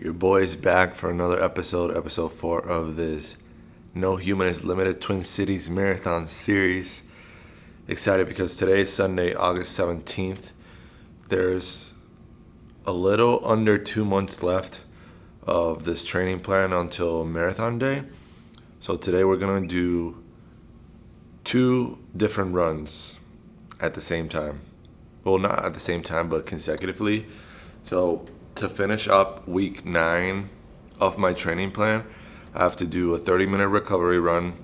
Your boy's back for another episode 4 of this No Human is Limited Twin Cities Marathon series. Excited because today is Sunday, August 17th. There's a little under 2 months left of this training plan until marathon day. So today we're going to do 2 different runs at the same time. Well, not at the same time, but consecutively. So to finish up week 9 of my training plan, I have to do a 30-minute recovery run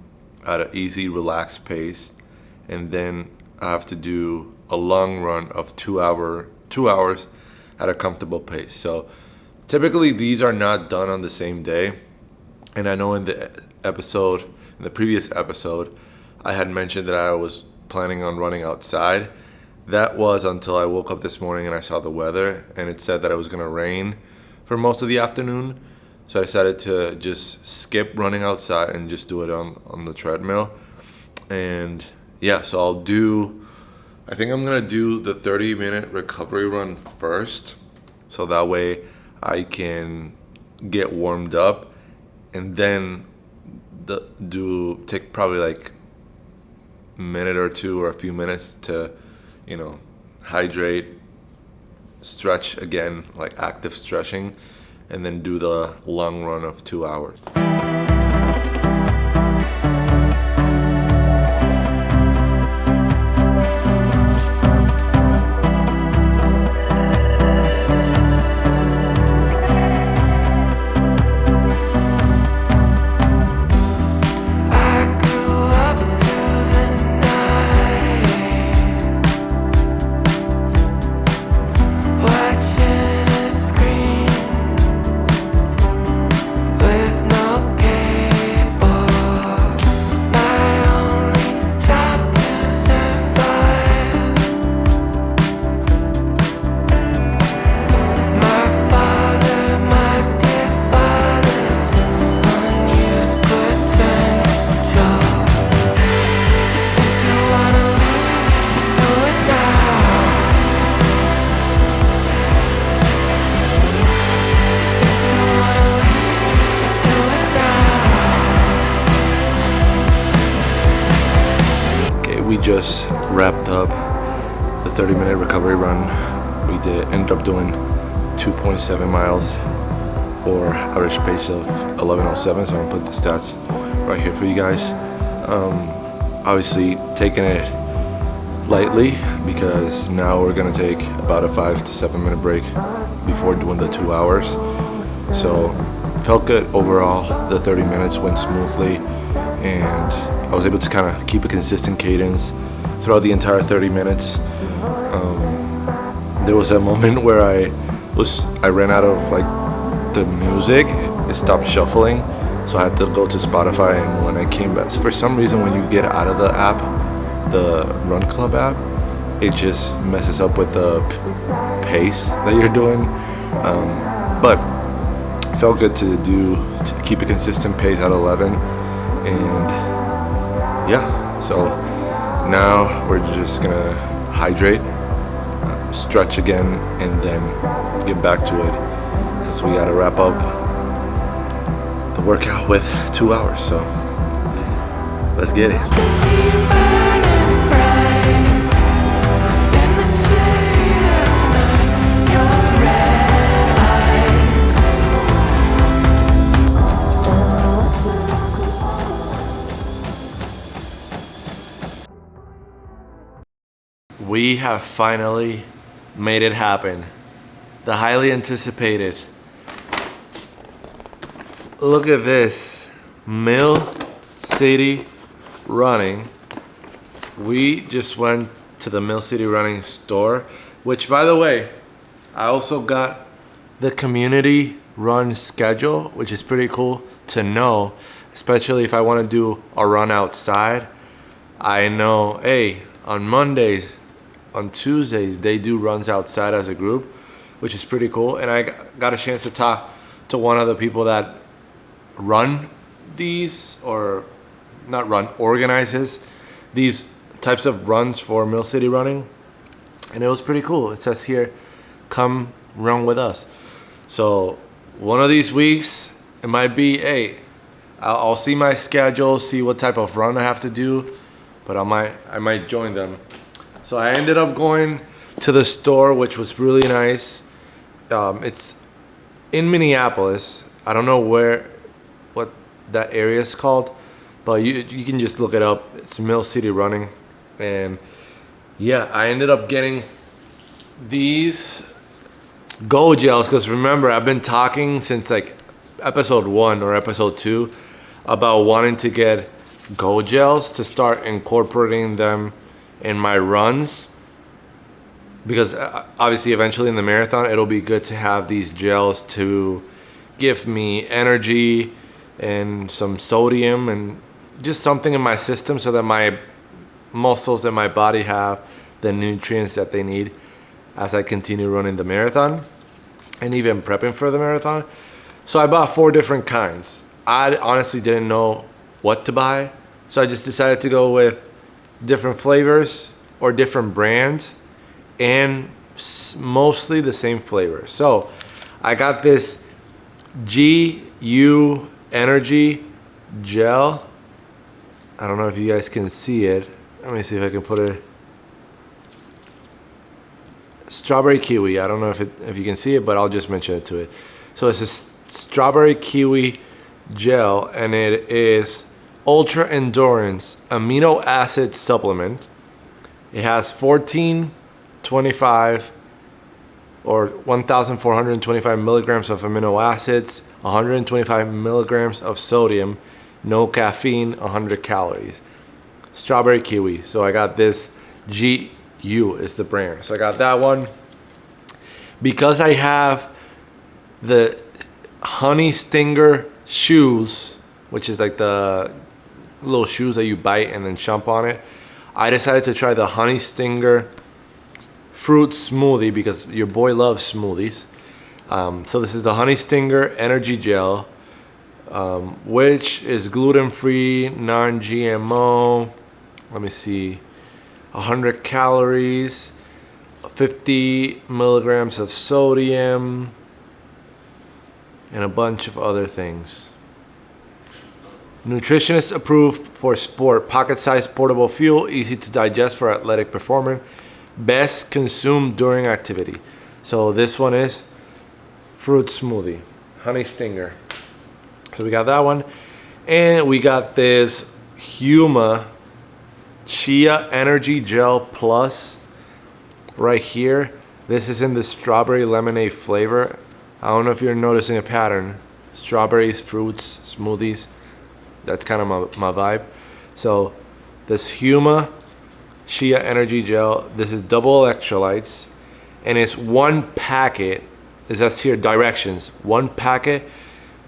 at an easy, relaxed pace. And then I have to do a long run of 2 hours at a comfortable pace. So typically these are not done on the same day. And I know in the previous episode, I had mentioned that I was planning on running outside. That was until I woke up this morning and I saw the weather and it said that it was going to rain for most of the afternoon. So I decided to just skip running outside and just do it on the treadmill. And yeah, so I think I'm going to do the 30-minute recovery run first. So that way I can get warmed up and then take probably like a minute or two or a few minutes to hydrate, stretch again, like active stretching, and then do the long run of 2 hours. We just wrapped up the 30-minute recovery run. We ended up doing 2.7 miles for average pace of 11:07. So I'm gonna put the stats right here for you guys. Obviously taking it lightly because now we're gonna take about a 5 to 7 minute break before doing the 2 hours. So felt good overall. The 30 minutes went smoothly, and I was able to kind of keep a consistent cadence throughout the entire 30 minutes. There was a moment where I ran out of the music. It stopped shuffling, so I had to go to Spotify. And when I came back, for some reason, when you get out of the app, the Run Club app, it just messes up with the pace that you're doing. But it felt good to keep a consistent pace at 11. And yeah, so now we're just gonna hydrate, stretch again, and then get back to it because we gotta wrap up the workout with 2 hours. So let's get it. We have finally made it happen. The highly anticipated. Look at this. Mill City Running. We just went to the Mill City Running store, which, by the way, I also got the community run schedule, which is pretty cool to know, especially if I want to do a run outside. I know, hey, on Mondays, on Tuesdays, they do runs outside as a group, which is pretty cool. And I got a chance to talk to one of the people that run these, or not run, organizes these types of runs for Mill City Running. And it was pretty cool. It says here, come run with us. So one of these weeks, it might be, hey, I'll see my schedule, see what type of run I have to do, but I might join them. So I ended up going to the store, which was really nice. It's in Minneapolis. I don't know what that area is called, but you can just look it up. It's Mill City Running. And yeah, I ended up getting these Go gels, because remember, I've been talking since like episode 1 or episode 2 about wanting to get Go gels to start incorporating them in my runs, because obviously eventually in the marathon it'll be good to have these gels to give me energy and some sodium and just something in my system so that my muscles and my body have the nutrients that they need as I continue running the marathon and even prepping for the marathon. So I bought 4 different kinds. I honestly didn't know what to buy, so I just decided to go with different flavors or different brands and mostly the same flavor. So I got this GU Energy Gel. I don't know if you guys can see it. Let me see if I can put it. Strawberry kiwi. I don't know if you can see it, but I'll just mention it to it. So it's a strawberry kiwi gel, and it is ultra endurance amino acid supplement. It has 1425 or 1,425 milligrams of amino acids, 125 milligrams of sodium, no caffeine, 100 calories. Strawberry kiwi. So I got this. GU is the brand. So I got that one. Because I have the honey stinger shoes, which is like the little shoes that you bite and then jump on it, I decided to try the honey stinger fruit smoothie because your boy loves smoothies. So this is the honey stinger energy gel, which is gluten-free, non-GMO. Let me see, 100 calories, 50 milligrams of sodium, and a bunch of other things. Nutritionist approved for sport, pocket-sized portable fuel, easy to digest for athletic performance, best consumed during activity. So this one is fruit smoothie, honey stinger. So we got that one, and we got this Huma Chia Energy Gel Plus right here. This is in the strawberry lemonade flavor. I don't know if you're noticing a pattern. Strawberries, fruits, smoothies. That's kind of my vibe. So this Huma Chia Energy Gel, this is double electrolytes, and it's 1 packet. It says here directions. 1 packet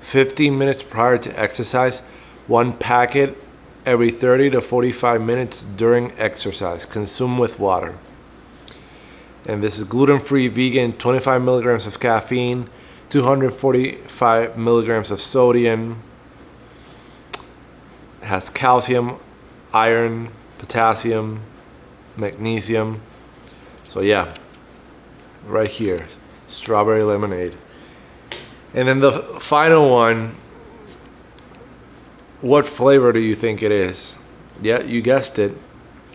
15 minutes prior to exercise. 1 packet every 30 to 45 minutes during exercise. Consume with water. And this is gluten-free, vegan, 25 milligrams of caffeine, 245 milligrams of sodium. It has calcium, iron, potassium, magnesium. So yeah, right here, strawberry lemonade. And then the final one, what flavor do you think it is? Yeah, you guessed it.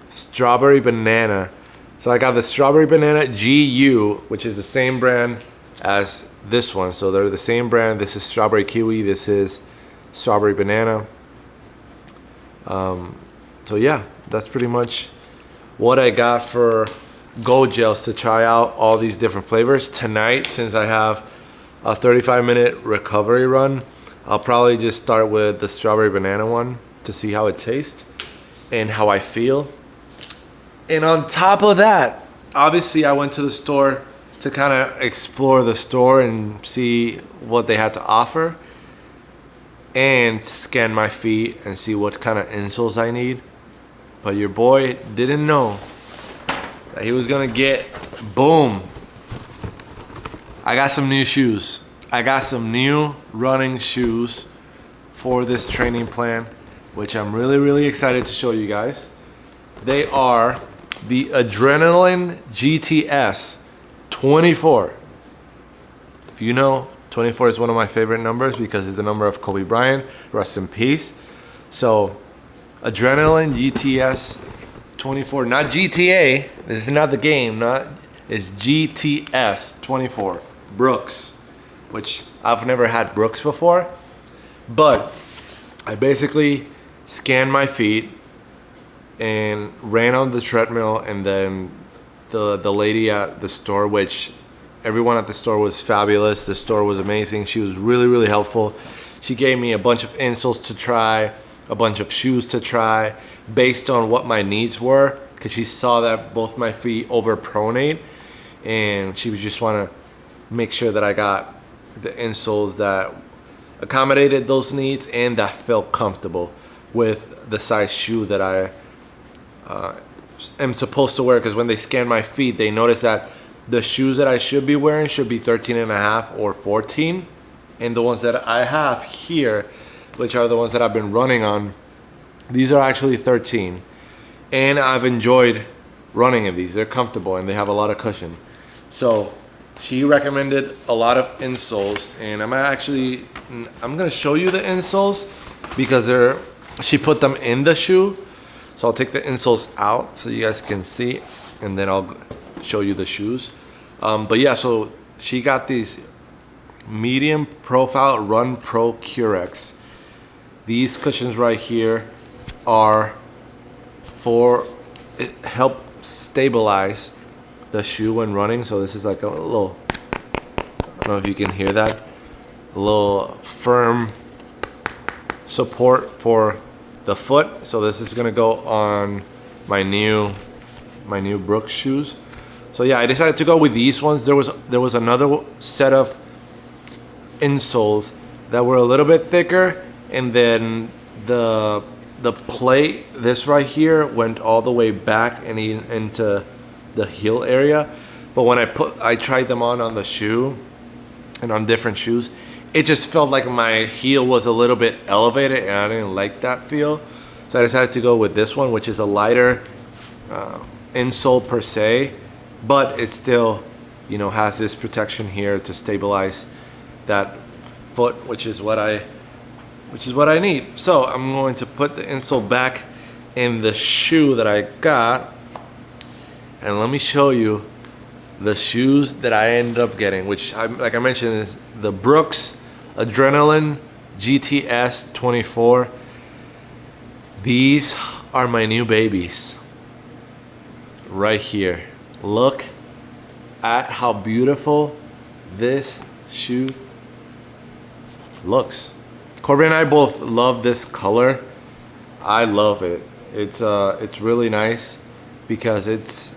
Strawberry banana. So I got the strawberry banana GU, which is the same brand as this one. So they're the same brand. This is strawberry kiwi. This is strawberry banana. So yeah, that's pretty much what I got for Go Gels to try out all these different flavors. Tonight, since I have a 35-minute recovery run, I'll probably just start with the strawberry banana one to see how it tastes and how I feel. And on top of that, obviously I went to the store to kind of explore the store and see what they had to offer and scan my feet and see what kind of insoles I need. But your boy didn't know that he was gonna get, boom, I got some new shoes. I got some new running shoes for this training plan, which I'm really, really excited to show you guys. They are the Adrenaline GTS 24. If you know 24 is one of my favorite numbers because it's the number of Kobe Bryant. Rest in peace. So, Adrenaline GTS 24, not GTA. This is not the game. It's GTS 24. Brooks, which I've never had Brooks before. But I basically scanned my feet and ran on the treadmill, and then the lady at the store, which everyone at the store was fabulous. The store was amazing. She was really, really helpful. She gave me a bunch of insoles to try, a bunch of shoes to try based on what my needs were, because she saw that both my feet overpronate, and she would just want to make sure that I got the insoles that accommodated those needs and that felt comfortable with the size shoe that I am supposed to wear. Because when they scan my feet, they notice that the shoes that I should be wearing should be 13 and a half or 14, and the ones that I have here, which are the ones that I've been running on, these are actually 13, and I've enjoyed running in these. They're comfortable and they have a lot of cushion. So she recommended a lot of insoles, and I'm gonna show you the insoles because she put them in the shoe. So I'll take the insoles out so you guys can see, and then I'll show you the shoes. But yeah, so she got these medium profile Run Pro Curex. These cushions right here are help stabilize the shoe when running. So this is like a little, I don't know if you can hear that, a little firm support for the foot. So this is gonna go on my new Brooks shoes. So yeah, I decided to go with these ones. There was another set of insoles that were a little bit thicker, and then the plate, this right here, went all the way back and into the heel area. But when I tried them on the shoe and on different shoes, it just felt like my heel was a little bit elevated, and I didn't like that feel. So I decided to go with this one, which is a lighter insole per se, but it still, has this protection here to stabilize that foot, which is what I need. So I'm going to put the insole back in the shoe that I got, and let me show you the shoes that I ended up getting, which like I mentioned is the Brooks Adrenaline GTS 24. These are my new babies right here. Look at how beautiful this shoe looks. Corbin and I both love this color. I love it. It's really nice because it's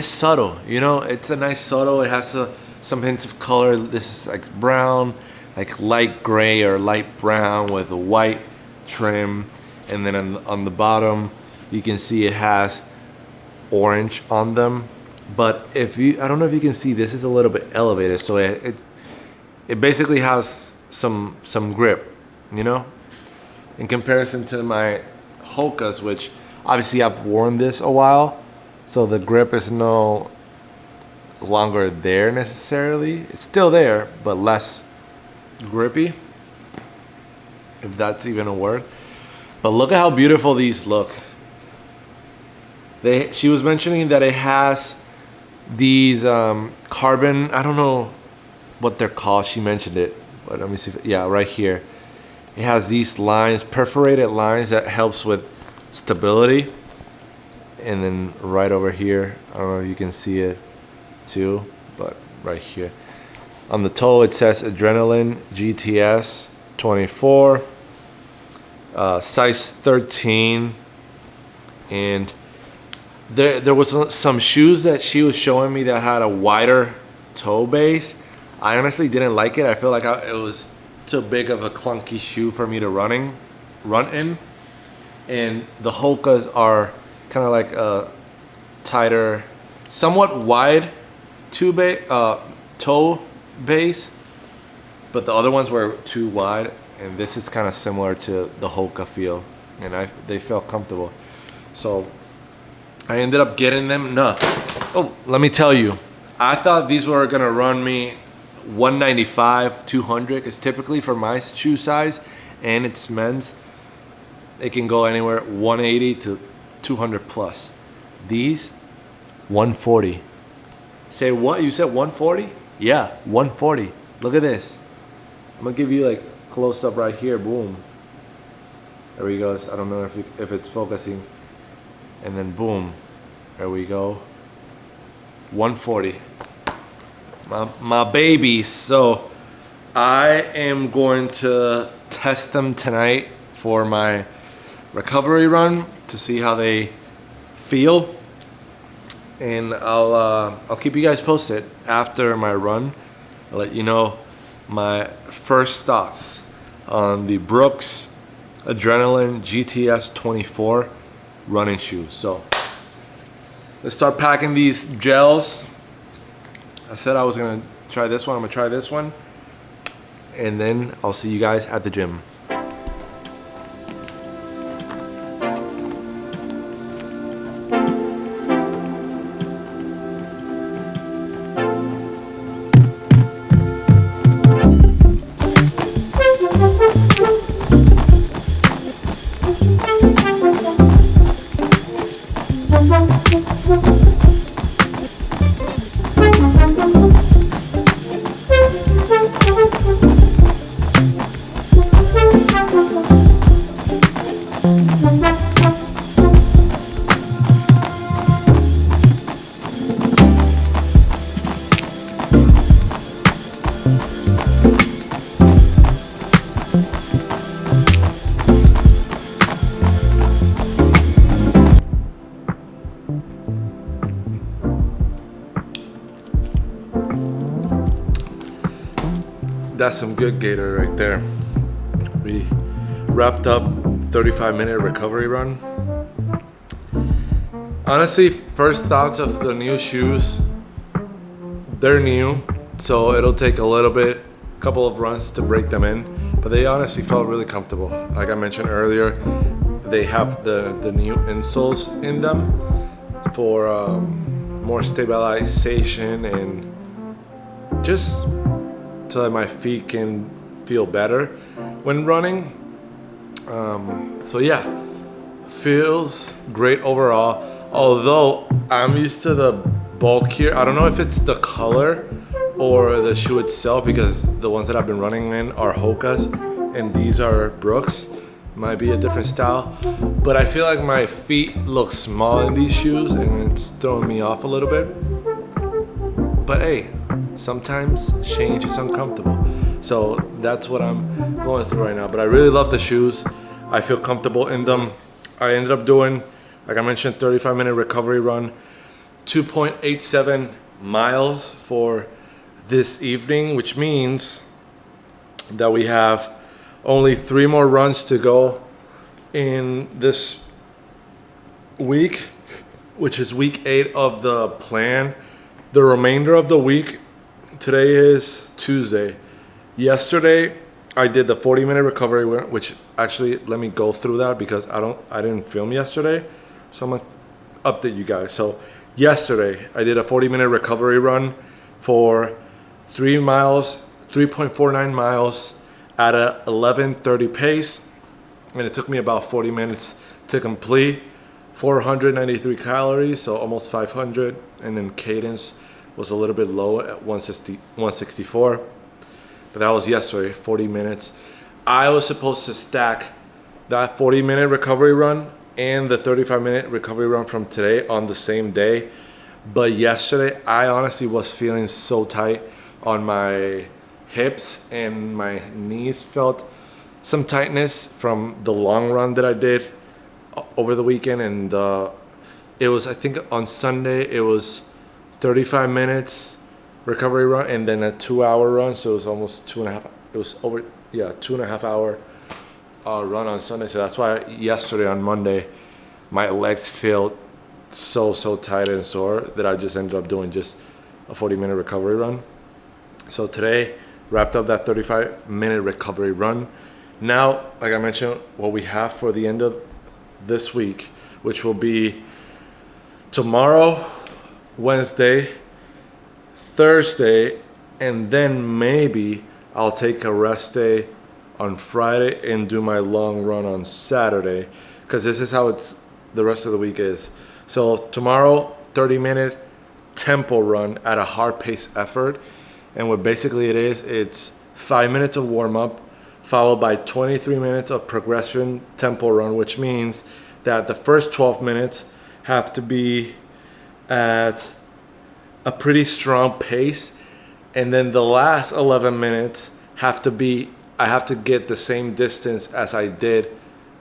subtle. It's a nice subtle. It has some hints of color. This is like brown, like light gray or light brown with a white trim, and then on the bottom you can see it has orange on them. But I don't know if you can see, this is a little bit elevated, so it basically has some grip, in comparison to my Hokas, which obviously I've worn this a while, so the grip is no longer there necessarily. It's still there, but less grippy, if that's even a word. But look at how beautiful these look. She was mentioning that it has these carbon, I don't know what they're called, she mentioned it, but let me see right here. It has these lines, perforated lines, that helps with stability. And then right over here, I don't know if you can see it too, but right here on the toe it says Adrenaline GTS 24, size 13. And there was some shoes that she was showing me that had a wider toe base. I honestly didn't like it. I feel like it was too big of a clunky shoe for me to run in. And the Hokas are kind of like a tighter, somewhat wide toe base, but the other ones were too wide, and this is kind of similar to the Hoka feel, and they felt comfortable. So I ended up getting them. Let me tell you, I thought these were gonna run me 195, 200, because typically for my shoe size and it's men's, it can go anywhere 180 to 200 plus. These, 140. Say what? You said 140? Yeah, 140. Look at this. I'm gonna give you like close up right here. Boom. There we go. I don't know if it's focusing. And then boom. There we go. 140. My babies. So I am going to test them tonight for my recovery run to see how they feel. And I'll keep you guys posted after my run. I'll let you know my first thoughts on the Brooks Adrenaline GTS 24 running shoes. So let's start packing these gels. I said I was gonna try this one. I'm gonna try this one, and then I'll see you guys at the gym. That's some good gator right there. We wrapped up 35-minute recovery run. Honestly, first thoughts of the new shoes, they're new, so it'll take a couple of runs to break them in, but they honestly felt really comfortable. Like I mentioned earlier, they have the new insoles in them for more stabilization and just so that my feet can feel better when running. So yeah, feels great overall. Although I'm used to the bulkier, I don't know if it's the color or the shoe itself, because the ones that I've been running in are Hokas and these are Brooks. Might be a different style, but I feel like my feet look small in these shoes and it's throwing me off a little bit. But hey, sometimes change is uncomfortable. So that's what I'm going through right now. But I really love the shoes. I feel comfortable in them. I ended up doing, like I mentioned, 35-minute recovery run, 2.87 miles for this evening, which means that we have only 3 more runs to go in this week, which is week 8 of the plan. The remainder of the week, today is Tuesday. Yesterday, I did the 40-minute recovery run, which actually, let me go through that because I didn't film yesterday. So I'm gonna update you guys. So yesterday, I did a 40-minute recovery run for 3 miles, 3.49 miles at a 11:30 pace. And it took me about 40 minutes to complete. 493 calories, so almost 500. And then cadence was a little bit low at 164. But that was yesterday, 40 minutes. I was supposed to stack that 40-minute recovery run and the 35-minute recovery run from today on the same day. But yesterday, I honestly was feeling so tight on my hips and my knees felt some tightness from the long run that I did over the weekend. And it was, I think on Sunday, it was 35 minutes recovery run and then a 2-hour run. So it was almost 2.5. It was over, 2.5 hour run on Sunday. So that's why yesterday on Monday, my legs felt so tight and sore that I just ended up doing just a 40-minute recovery run. So today, wrapped up that 35-minute recovery run. Now, like I mentioned, what we have for the end of this week, which will be tomorrow, Wednesday, Thursday, and then maybe I'll take a rest day on Friday and do my long run on Saturday, because this is how it's the rest of the week is. So tomorrow, 30-minute tempo run at a hard pace effort, and what basically it is, it's 5 minutes of warm up followed by 23 minutes of progression tempo run, which means that the first 12 minutes have to be at a pretty strong pace, and then the last 11 minutes have to be, I have to get the same distance as I did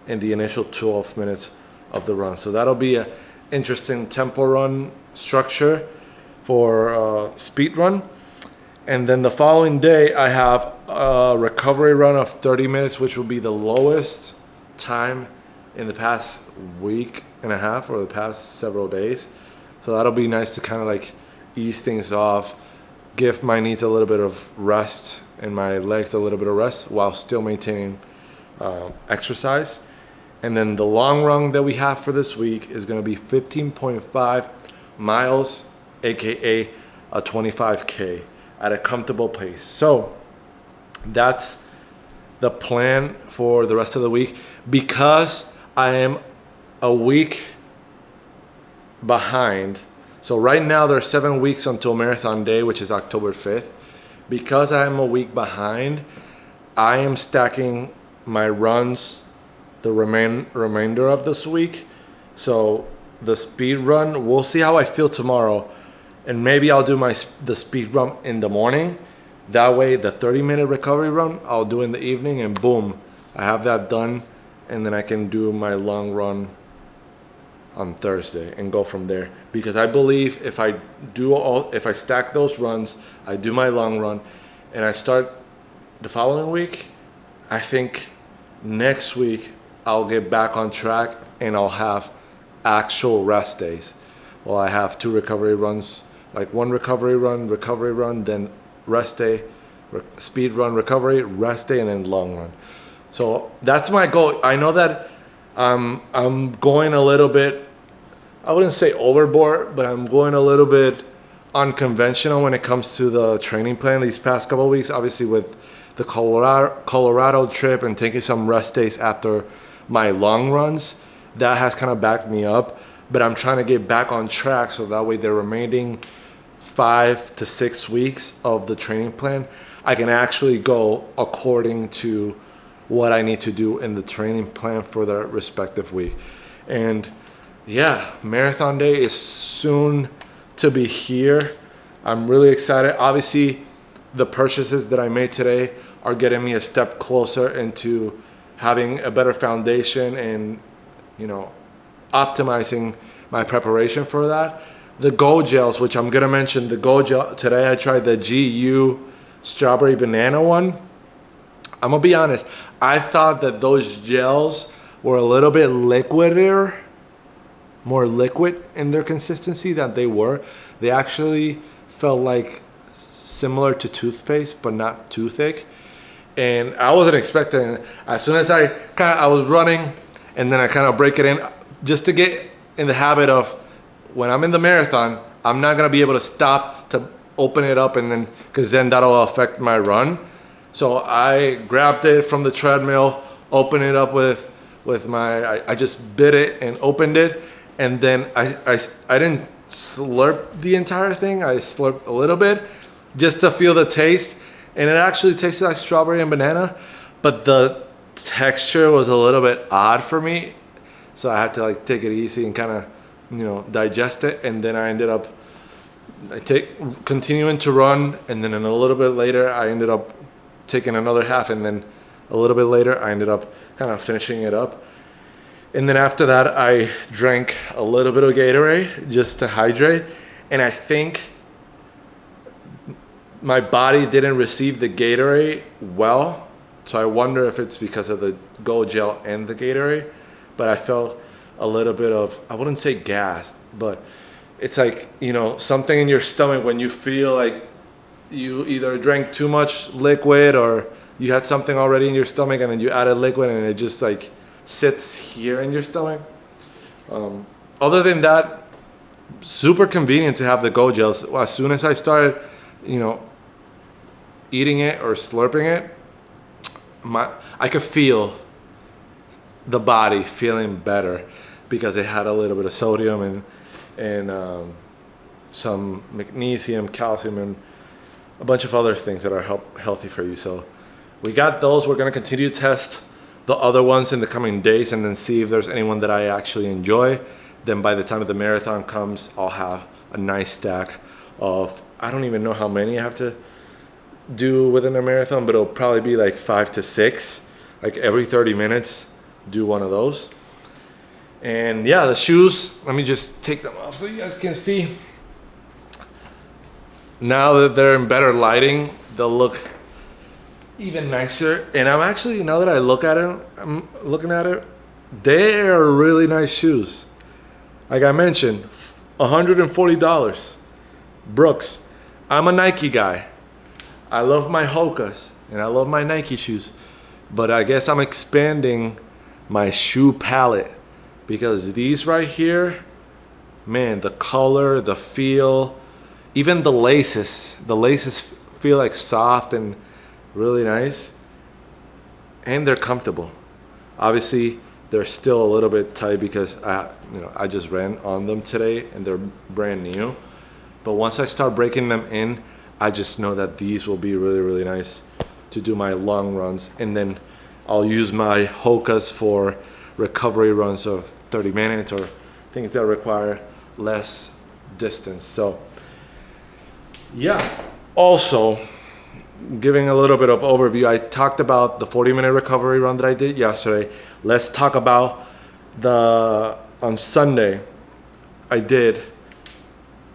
in the initial 12 minutes of the run. So that'll be an interesting tempo run structure for speed run. And then the following day, I have a recovery run of 30 minutes, which will be the lowest time in the past week and a half or the past several days. So that'll be nice to kind of like ease things off, give my knees a little bit of rest and my legs a little bit of rest while still maintaining exercise. And then the long run that we have for this week is going to be 15.5 miles, aka a 25K at a comfortable pace. So that's the plan for the rest of the week. Because I am a week behind, so right now there's 7 weeks until marathon day, which is October 5th. Because I am a week behind, I am stacking my runs the remainder of this week. So the speed run, we'll see how I feel tomorrow, and maybe I'll do the speed run in the morning. That way the 30-minute recovery run I'll do in the evening, and boom, I have that done, and then I can do my long run on Thursday and go from there. Because I believe if I stack those runs, I do my long run, and I start the following week, I think next week I'll get back on track and I'll have actual rest days. Well, I have 2 recovery runs, like 1 recovery run, then rest day, speed run, recovery, rest day, and then long run. So that's my goal. I know that I'm going a little bit, I wouldn't say overboard, but I'm going a little bit unconventional when it comes to the training plan these past couple of weeks. Obviously with the Colorado trip and taking some rest days after my long runs, that has kind of backed me up. But I'm trying to get back on track so that way the remaining 5 to 6 weeks of the training plan, I can actually go according to what I need to do in the training plan for the respective week. And yeah, marathon day is soon to be here. I'm really excited. Obviously, the purchases that I made today are getting me a step closer into having a better foundation and, optimizing my preparation for that. The Go Gels, which I'm gonna mention, the Go Gel, today I tried the GU strawberry banana one. I'm gonna be honest, I thought that those gels were a little bit liquider, more liquid in their consistency than they were. They actually felt like similar to toothpaste, but not too thick. And I wasn't expecting it. As soon as I was running, and then I kind of break it in just to get in the habit of when I'm in the marathon, I'm not gonna be able to stop to open it up, and then because then that'll affect my run. So I grabbed it from the treadmill, opened it up with I just bit it and opened it, and then I didn't slurp the entire thing. I slurped a little bit just to feel the taste, and it actually tasted like strawberry and banana, but the texture was a little bit odd for me, so I had to take it easy and kind of digest it. And then I ended up continuing to run, and then a little bit later I ended up taking another half, and then a little bit later I ended up kind of finishing it up. And then after that I drank a little bit of Gatorade just to hydrate, and I think my body didn't receive the Gatorade well, so I wonder if it's because of the Go Gel and the Gatorade. But I felt a little bit of, I wouldn't say gas, but it's like, something in your stomach when you feel like you either drank too much liquid or you had something already in your stomach and then you added liquid and it just sits here in your stomach. Other than that, super convenient to have the Go Gels. As soon as I started, eating it or slurping it, I could feel the body feeling better because it had a little bit of sodium and some magnesium, calcium, and a bunch of other things that are healthy for you. So we got those. We're going to continue to test the other ones in the coming days and then see if there's anyone that I actually enjoy. Then by the time the marathon comes, I'll have a nice stack of, I don't even know how many I have to do within a marathon, but it'll probably be like 5 to 6, like every 30 minutes, do one of those. And yeah, the shoes, let me just take them off so you guys can see. Now that they're in better lighting, they'll look even nicer. And I'm actually, now that I look at it, I'm looking at it, they're really nice shoes. Like I mentioned, $140. Brooks. I'm a Nike guy. I love my Hokas and I love my Nike shoes. But I guess I'm expanding my shoe palette because these right here, man, the color, the feel, even the laces feel like soft and really nice, and they're comfortable. Obviously, they're still a little bit tight because I just ran on them today and they're brand new. But once I start breaking them in, I just know that these will be really, really nice to do my long runs. And then I'll use my Hokas for recovery runs of 30 minutes or things that require less distance. So yeah, also giving a little bit of overview, I talked about the 40-minute recovery run that I did yesterday. Let's talk about on Sunday, I did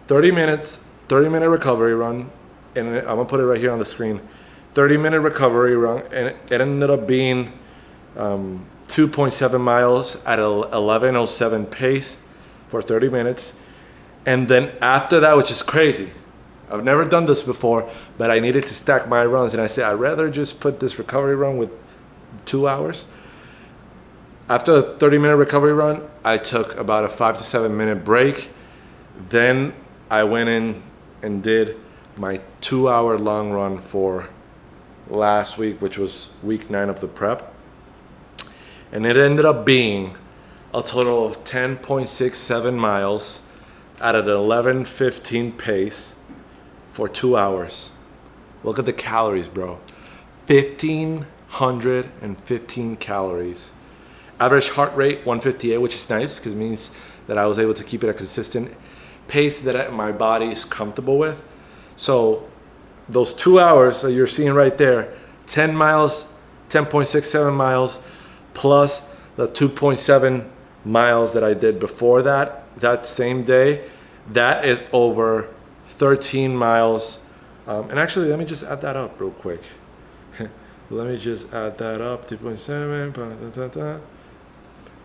30-minute recovery run, and I'm gonna put it right here on the screen. 30-minute recovery run, and it ended up being 2.7 miles at 11:07 pace for 30 minutes. And then after that, which is crazy, I've never done this before, but I needed to stack my runs, and I said I'd rather just put this recovery run with 2 hours. After the 30-minute recovery run, I took about a 5 to 7 minute break. Then I went in and did my 2-hour long run for last week, which was week 9 of the prep. And it ended up being a total of 10.67 miles at an 11:15 pace for 2 hours. Look at the calories, bro. 1,515 calories. Average heart rate 158, which is nice because it means that I was able to keep it a consistent pace that my body is comfortable with. So those 2 hours that you're seeing right there, 10 miles, 10.67 miles, plus the 2.7 miles that I did before that same day, that is over 13 miles. And actually, let me just add that up real quick. Let me just add that up, 2.7,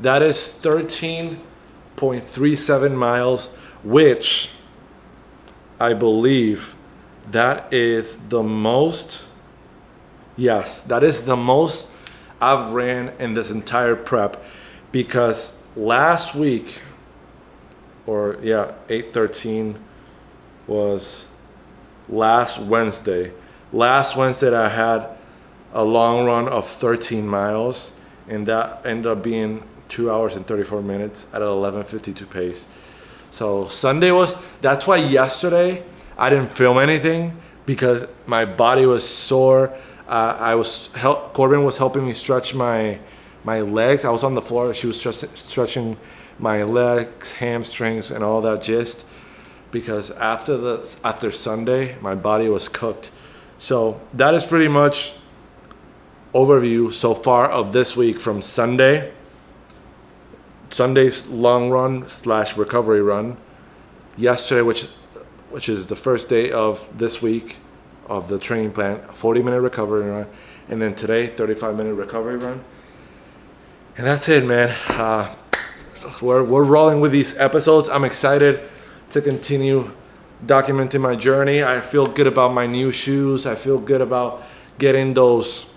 that is 13.37 miles, which I believe that is the most, yes, that is the most I've ran in this entire prep, because last week, 8/13 was last Wednesday. Last Wednesday I had a long run of 13 miles, and that ended up being 2 hours and 34 minutes at an 11:52 pace. So Sunday that's why yesterday I didn't film anything, because my body was sore. Corbin was helping me stretch my legs. I was on the floor. She was stretching my legs, hamstrings, and all that gist, because after Sunday, my body was cooked. So that is pretty much overview so far of this week from Sunday's long run / recovery run. Yesterday, which is the first day of this week of the training plan, 40-minute recovery run, and then today, 35-minute recovery run. And that's it, man. We're rolling with these episodes. I'm excited to continue documenting my journey. I feel good about my new shoes. I feel good about getting those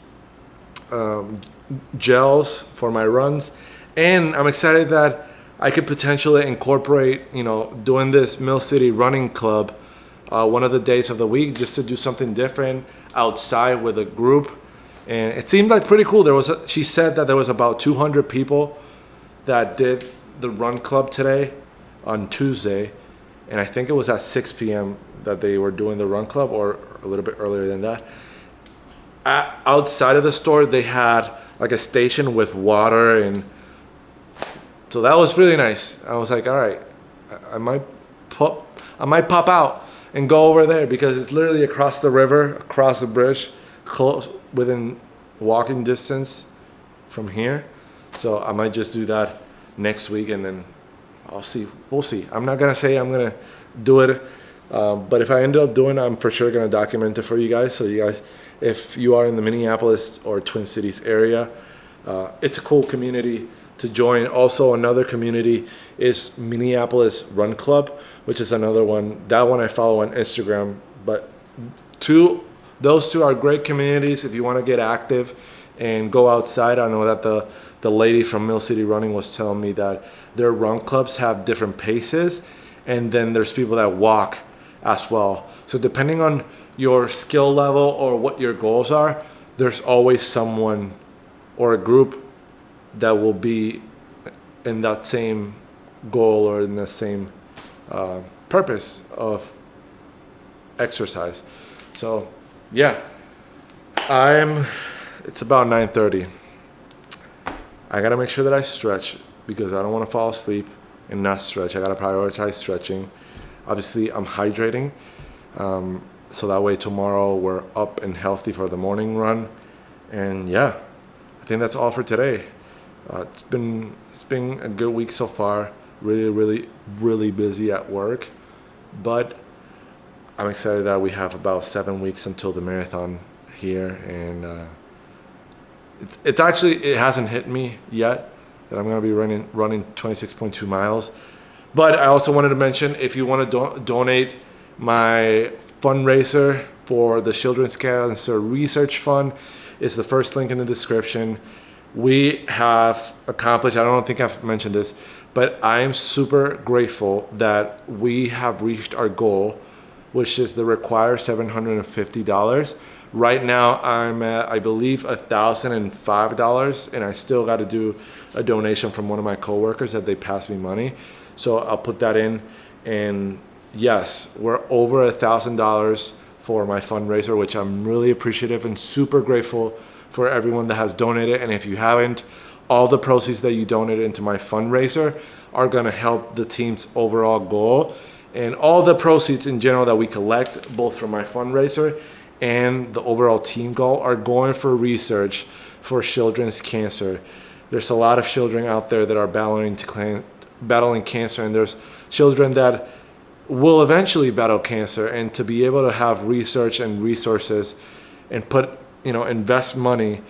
gels for my runs. And I'm excited that I could potentially incorporate, doing this Mill City Running Club one of the days of the week just to do something different outside with a group. And it seemed like pretty cool. She said that there was about 200 people that did the run club today on Tuesday. And I think it was at 6 p.m. that they were doing the run club, or a little bit earlier than that. Outside of the store, they had like a station with water, and so that was really nice. I was like, all right, I might pop out and go over there, because it's literally across the river, across the bridge, close, within walking distance from here. So I might just do that next week, and then I'll see. We'll see. I'm not gonna say I'm gonna do it, but if I end up doing it, I'm for sure gonna document it for you guys. So you guys, if you are in the Minneapolis or Twin Cities area, it's a cool community to join. Also, another community is Minneapolis Run Club, which is another one. That one I follow on Instagram. But those two are great communities if you want to get active and go outside. I know that the lady from Mill City Running was telling me that their run clubs have different paces, and then there's people that walk as well. So depending on your skill level or what your goals are, there's always someone or a group that will be in that same goal or in the same purpose of exercise. So yeah, it's about 9:30. I gotta make sure that I stretch, because I don't want to fall asleep and not stretch. I gotta prioritize stretching. Obviously, I'm hydrating, so that way tomorrow we're up and healthy for the morning run. And yeah, I think that's all for today. It's been a good week so far. Really busy at work, but I'm excited that we have about 7 weeks until the marathon here, and it hasn't hit me yet that I'm going to be running 26.2 miles. But I also wanted to mention, if you want to donate my fundraiser for the Children's Cancer Research Fund, is the first link in the description. We have accomplished, I don't think I've mentioned this, but I am super grateful that we have reached our goal, which is the required $750. Right now I'm at, I believe, $1,005, and I still got to do a donation from one of my coworkers that they passed me money. So I'll put that in, and yes, we're over $1,000 for my fundraiser, which I'm really appreciative and super grateful for everyone that has donated. And if you haven't, all the proceeds that you donated into my fundraiser are going to help the team's overall goal, and all the proceeds in general that we collect, both from my fundraiser and the overall team goal, are going for research for children's cancer. There's a lot of children out there that are battling cancer, and there's children that will eventually battle cancer. And to be able to have research and resources and invest money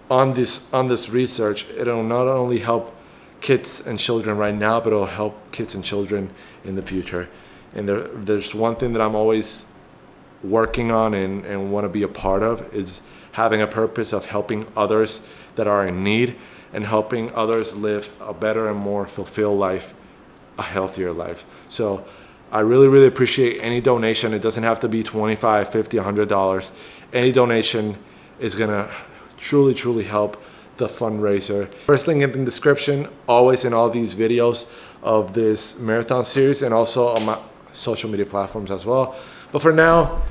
on this research, it'll not only help kids and children right now, but it'll help kids and children in the future. And there's one thing that I'm always working on and want to be a part of, is having a purpose of helping others that are in need, and helping others live a better and more fulfilled life, a healthier life. So I really appreciate any donation. It doesn't have to be $25, $50, $100. Any donation is gonna truly help the fundraiser. First link in the description, always in all these videos of this marathon series, and also on my social media platforms as well. But for now,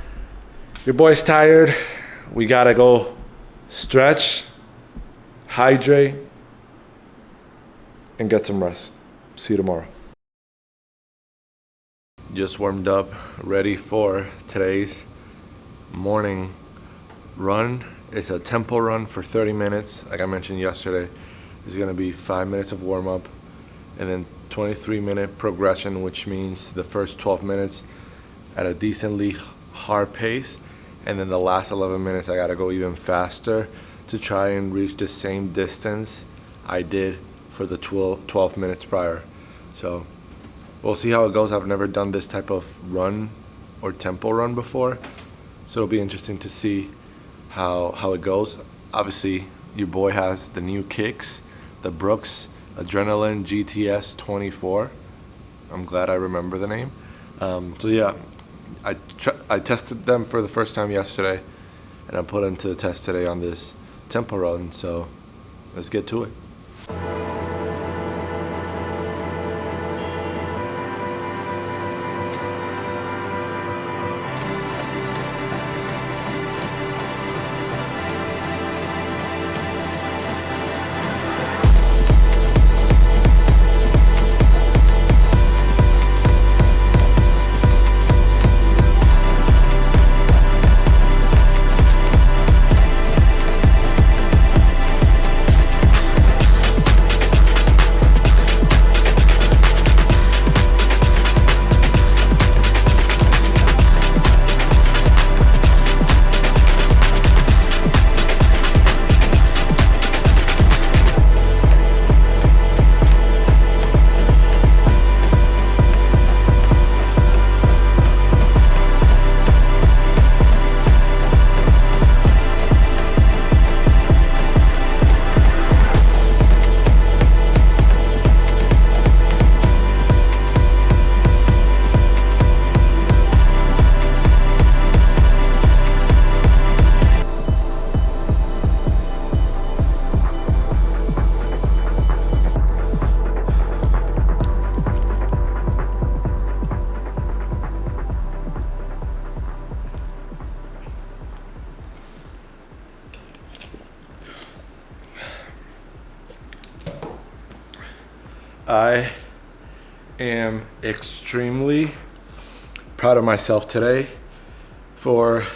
your boy's tired. We gotta go stretch, hydrate, and get some rest. See you tomorrow. Just warmed up, ready for today's morning run. It's a tempo run for 30 minutes. Like I mentioned yesterday, there's gonna be 5 minutes of warm up, and then 23-minute progression, which means the first 12 minutes at a decently hard pace, and then the last 11 minutes I gotta go even faster to try and reach the same distance I did for the 12 minutes prior. So we'll see how it goes. I've never done this type of run or tempo run before, so it'll be interesting to see how it goes. Obviously, your boy has the new kicks, the Brooks Adrenaline GTS 24. I'm glad I remember the name. So yeah, I tested them for the first time yesterday, and I put them to the test today on this tempo run. So let's get to it. I am extremely proud of myself today for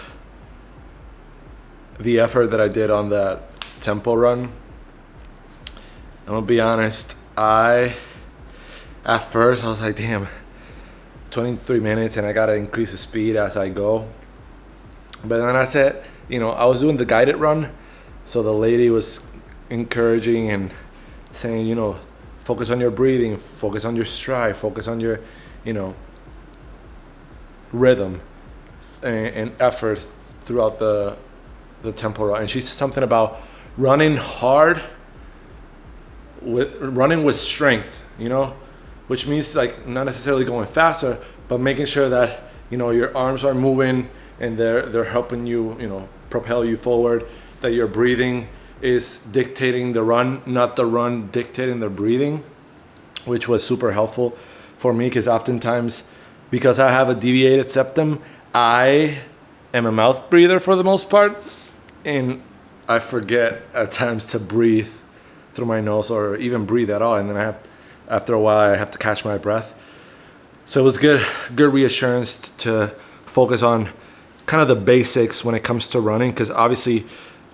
the effort that I did on that tempo run. I'm gonna be honest, at first I was like, damn, 23 minutes and I gotta increase the speed as I go. But then I said, I was doing the guided run, so the lady was encouraging and saying, focus on your breathing, focus on your stride, focus on your, rhythm and effort throughout the tempo run. And she said something about running hard, running with strength, which means like not necessarily going faster, but making sure that, your arms are moving and they're helping you, propel you forward, that your breathing is dictating the run, not the run dictating the breathing, which was super helpful for me because oftentimes, because I have a deviated septum, I am a mouth breather for the most part, and I forget at times to breathe through my nose or even breathe at all, and then after a while I have to catch my breath. So it was good reassurance to focus on kind of the basics when it comes to running, because obviously,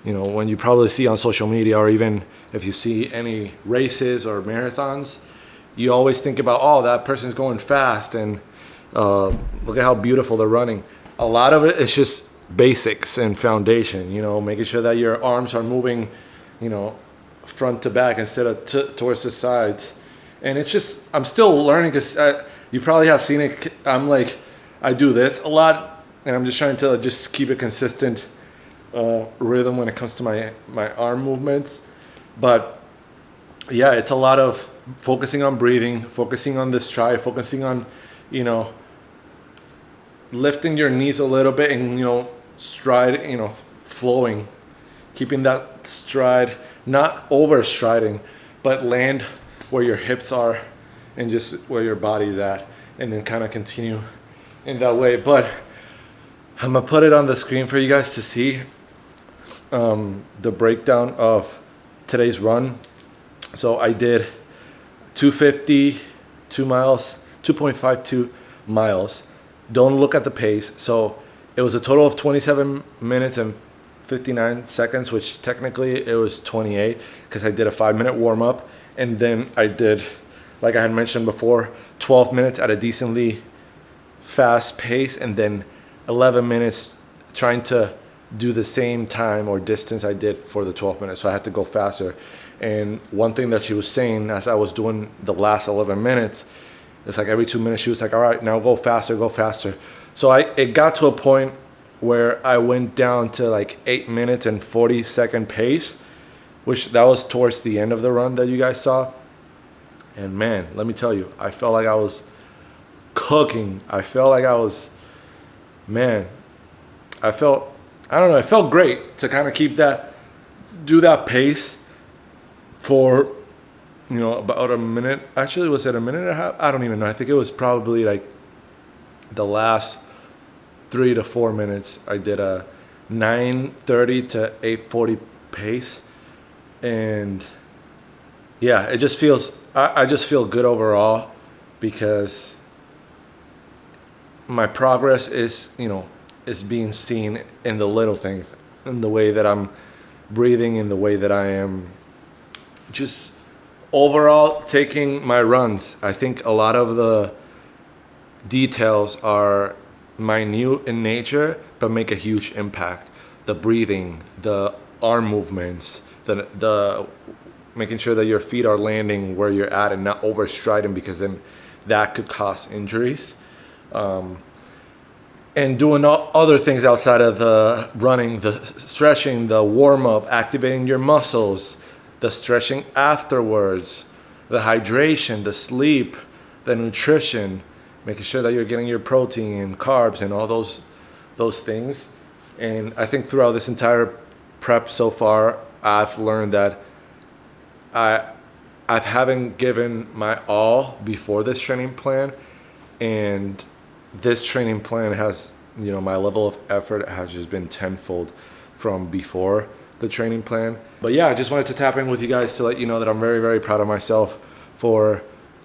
when you probably see on social media or even if you see any races or marathons, you always think about, oh, that person's going fast and look at how beautiful they're running. A lot of it is just basics and foundation, making sure that your arms are moving, front to back instead of towards the sides. And it's just, I'm still learning because you probably have seen it. I do this a lot and I'm just trying to just keep a consistent rhythm when it comes to my arm movements. But yeah, it's a lot of focusing on breathing, focusing on the stride, focusing on, lifting your knees a little bit and, stride, flowing, keeping that stride, not overstriding, but land where your hips are and just where your body's at, and then kind of continue in that way. But I'm gonna put it on the screen for you guys to see the breakdown of today's run. So I did 2 miles, 2.52 miles. Don't look at the pace. So it was a total of 27 minutes and 59 seconds, which technically it was 28 because I did a 5-minute warm up. And then I did, like I had mentioned before, 12 minutes at a decently fast pace, and then 11 minutes trying to do the same time or distance I did for the 12 minutes. So I had to go faster. And one thing that she was saying as I was doing the last 11 minutes, it's like every 2 minutes she was like, all right, now go faster, go faster. So it got to a point where I went down to like 8 minutes and 40-second pace, which that was towards the end of the run that you guys saw. And man, let me tell you, I felt like I was cooking. I felt like I was man, I don't know, it felt great to kind of do that pace for, about a minute. Actually, was it a minute and a half? I don't even know. I think it was probably like the last 3 to 4 minutes. I did a 9:30 to 8:40 pace. And yeah, it just I just feel good overall because my progress is being seen in the little things, in the way that I'm breathing, in the way that I am just overall taking my runs. I think a lot of the details are minute in nature, but make a huge impact. The breathing, the arm movements, the making sure that your feet are landing where you're at and not overstriding, because then that could cause injuries. And doing other things outside of the running, the stretching, the warm-up, activating your muscles, the stretching afterwards, the hydration, the sleep, the nutrition, making sure that you're getting your protein and carbs and all those things. And I think throughout this entire prep so far, I've learned that I haven't given my all before this training plan, and this training plan has, my level of effort has just been tenfold from before the training plan. But yeah, I just wanted to tap in with you guys to let you know that I'm very, very proud of myself for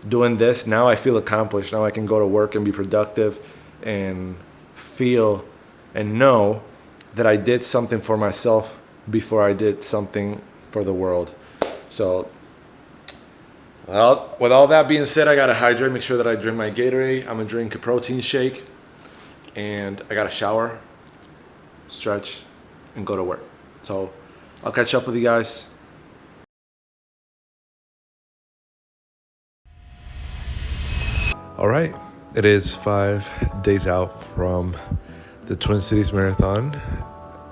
doing this. Now I feel accomplished. Now I can go to work and be productive and feel and know that I did something for myself before I did something for the world. So with all that being said, I got to hydrate, make sure that I drink my Gatorade. I'm going to drink a protein shake, and I got to shower, stretch, and go to work. So I'll catch up with you guys. All right. It is 5 days out from the Twin Cities Marathon.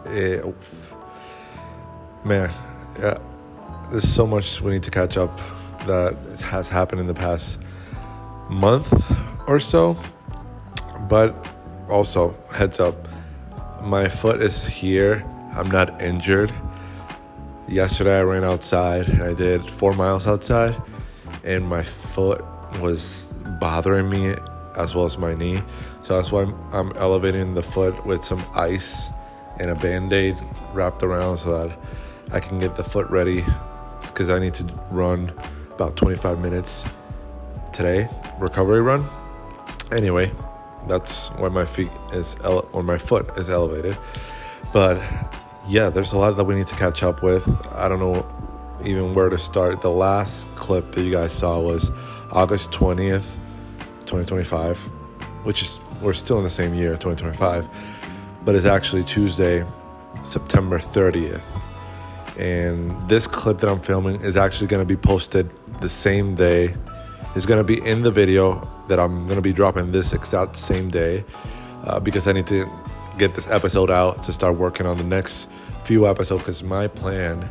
There's so much we need to catch up that has happened in the past month or so. But also, heads up, my foot is here. I'm not injured. Yesterday I ran outside and I did 4 miles outside, and my foot was bothering me as well as my knee. So that's why I'm elevating the foot with some ice and a Band-Aid wrapped around so that I can get the foot ready, because I need to run about 25 minutes today, recovery run. Anyway, that's why my foot is elevated. But yeah, there's a lot that we need to catch up with. I don't know even where to start. The last clip that you guys saw was August 20th, 2025, which is, we're still in the same year, 2025, but it's actually Tuesday, September 30th. And this clip that I'm filming is actually going to be posted the same day. It's going to be in the video that I'm going to be dropping this exact same day, because I need to get this episode out to start working on the next few episodes, because my plan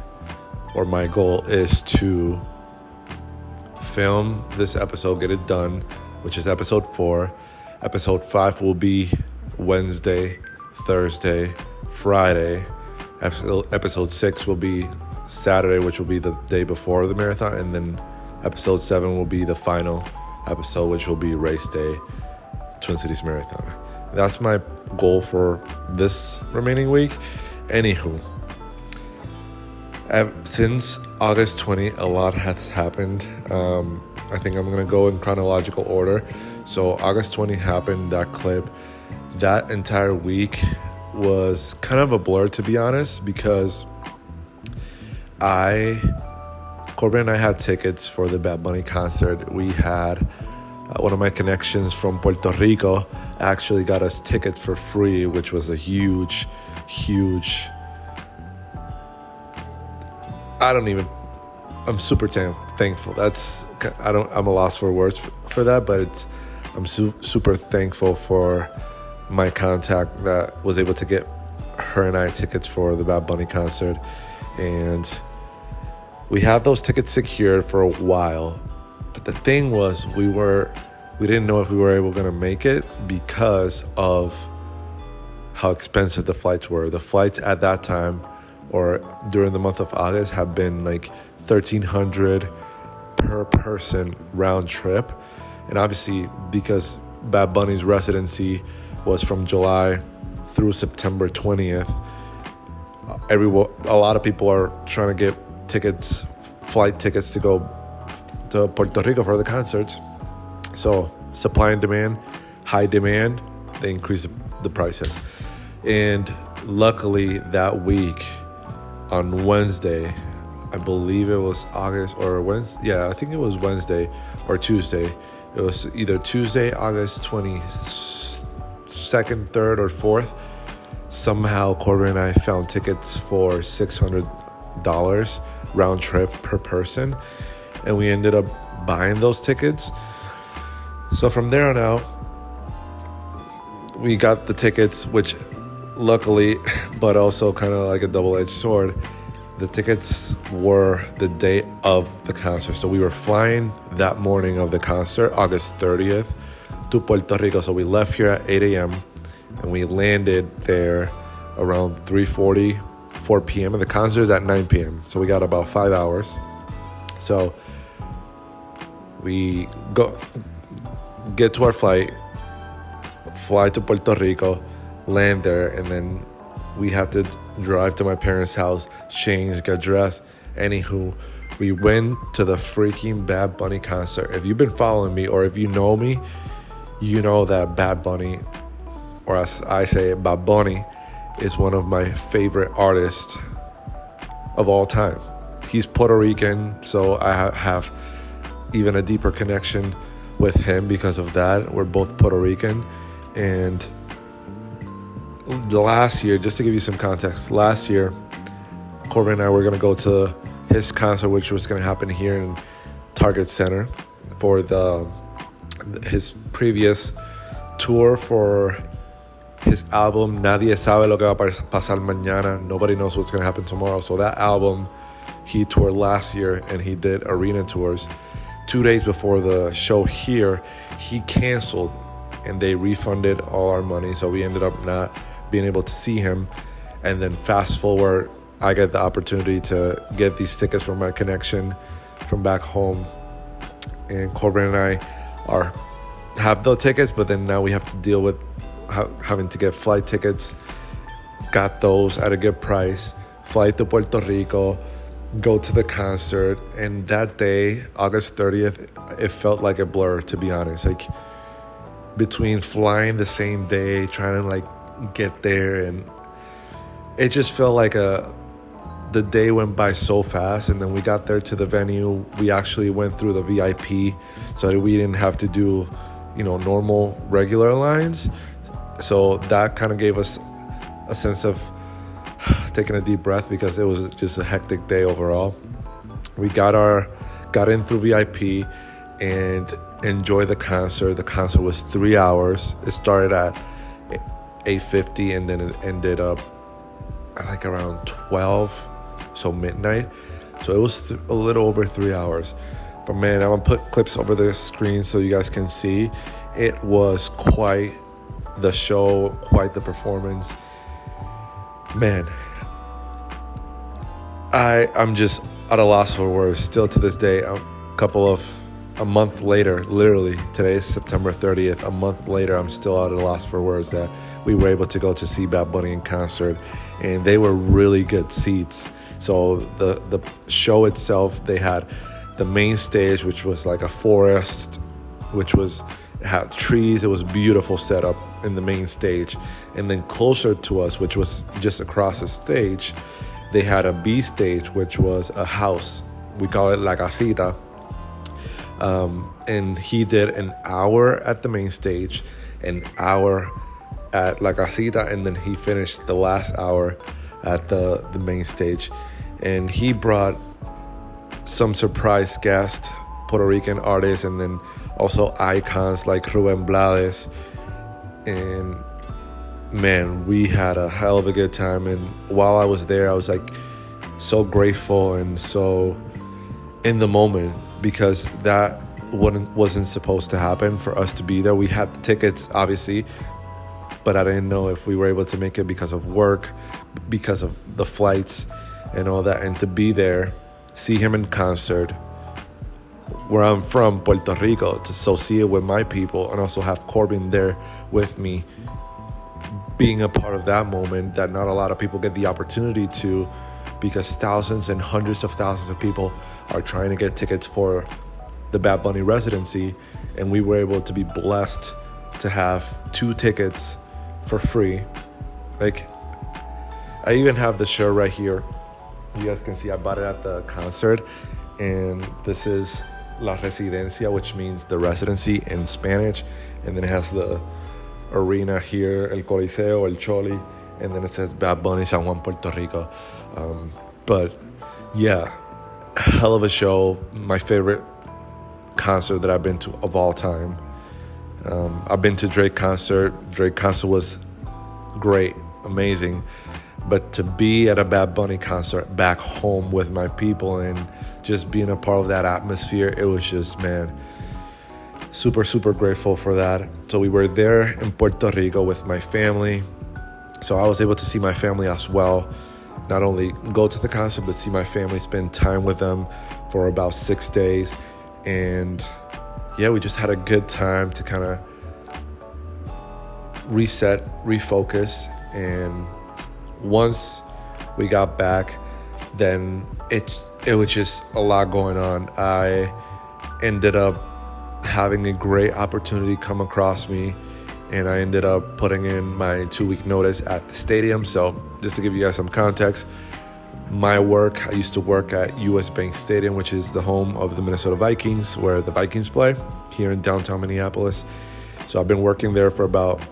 or my goal is to film this episode, get it done, which is episode 4. Episode 5 will be Wednesday, Thursday, Friday. Episode 6 will be Saturday, which will be the day before the marathon, and then episode 7 will be the final episode, which will be race day, Twin Cities Marathon. That's my goal for this remaining week. Anywho, since August 20, a lot has happened. I think I'm going to go in chronological order. So August 20 happened, that clip. That entire week was kind of a blur, to be honest, because Corbin and I had tickets for the Bad Bunny concert. We had one of my connections from Puerto Rico actually got us tickets for free, which was a huge I'm super thankful. I'm a loss for words for that, but I'm super thankful for my contact that was able to get her and I tickets for the Bad Bunny concert. And we had those tickets secured for a while, but the thing was we didn't know if we were able to make it because of how expensive the flights were. The flights at that time, or during the month of August, have been like $1,300 per person round trip. And obviously, because Bad Bunny's residency was from July through September 20th, a lot of people are trying to get flight tickets to go to Puerto Rico for the concerts. So supply and demand, high demand, they increase the prices. And luckily that week on Wednesday, I believe it was August or Wednesday. Yeah, I think it was Wednesday or Tuesday. It was either Tuesday, August 22nd, 3rd, or 4th. Somehow Corbin and I found tickets for $600 round trip per person. And we ended up buying those tickets. So from there on out, we got the tickets, which luckily, but also kind of like a double-edged sword, the tickets were the day of the concert. So we were flying that morning of the concert, August 30th, to Puerto Rico. So we left here at 8 a.m. and we landed there around 3:40, 4 p.m. And the concert is at 9 p.m. So we got about 5 hours. So we get to our flight, fly to Puerto Rico, land there, and then we have to drive to my parents' house, change, get dressed. Anywho, we went to the freaking Bad Bunny concert. If you've been following me, or if you know me, you know that Bad Bunny, or as I say, Bad Bunny, is one of my favorite artists of all time. He's Puerto Rican, so I have even a deeper connection with him because of that. We're both Puerto Rican. And the last year, just to give you some context, last year, Corbin and I were going to go to his concert, which was going to happen here in Target Center for his previous tour for his album, Nadie Sabe Lo Que Va a Pasar Mañana. Nobody knows what's going to happen tomorrow. So that album, he toured last year, and he did arena tours. 2 days before the show here, he canceled, and they refunded all our money. So we ended up not being able to see him. And then fast forward, I get the opportunity to get these tickets from my connection from back home. And Corbin and I have the tickets, but then now we have to deal with having to get flight tickets. Got those at a good price. Flight to Puerto Rico, go to the concert. And that day, August 30th, it felt like a blur, to be honest. Like, between flying the same day, trying to like get there, and it just felt like the day went by so fast. And then we got there to the venue. We actually went through the VIP, so that we didn't have to do, normal regular lines. So that kind of gave us a sense of taking a deep breath, because it was just a hectic day overall. We got in through VIP and enjoyed the concert. The concert was 3 hours. It started at 8:50 and then it ended up at like around 12, so midnight. So it was a little over 3 hours. But man, I'm gonna put clips over the screen so you guys can see. It was quite the show, quite the performance. Man, I'm just at a loss for words still to this day. A month later, literally, today is September 30th, a month later, I'm still at a loss for words that we were able to go to see Bad Bunny in concert, and they were really good seats. So the show itself, they had the main stage, which was like a forest, had trees. It was beautiful setup in the main stage. And then closer to us, which was just across the stage, they had a B stage, which was a house. We call it La Casita. And he did an hour at the main stage, an hour at La Casita, and then he finished the last hour at the main stage. And he brought some surprise guests, Puerto Rican artists, and then also icons like Rubén Blades. And man, we had a hell of a good time. And while I was there, I was like so grateful and so in the moment, because that wasn't supposed to happen for us to be there. We had the tickets, obviously, but I didn't know if we were able to make it because of work, because of the flights and all that. And to be there, see him in concert, where I'm from, Puerto Rico, to see it with my people, and also have Corbin there with me, being a part of that moment that not a lot of people get the opportunity to, because thousands and hundreds of thousands of people are trying to get tickets for the Bad Bunny residency, and we were able to be blessed to have 2 tickets for free. Like, I even have the shirt right here. You guys can see I bought it at the concert, and this is La Residencia, which means the residency in Spanish, and then it has the arena here, El Coliseo, El Choli, and then it says Bad Bunny, San Juan, Puerto Rico. But yeah, hell of a show. My favorite concert that I've been to of all time. I've been to Drake concert. Drake concert was great, amazing. But to be at a Bad Bunny concert back home with my people and just being a part of that atmosphere, it was just, man, super, super grateful for that. So we were there in Puerto Rico with my family. So I was able to see my family as well. Not only go to the concert, but see my family, spend time with them for about 6 days. And yeah, we just had a good time to kind of reset, refocus. And once we got back, then it was just a lot going on. I ended up having a great opportunity come across me, and I ended up putting in my 2-week notice at the stadium. So just to give you guys some context, my work, I used to work at US Bank Stadium, which is the home of the Minnesota Vikings, where the Vikings play here in downtown Minneapolis. So I've been working there for about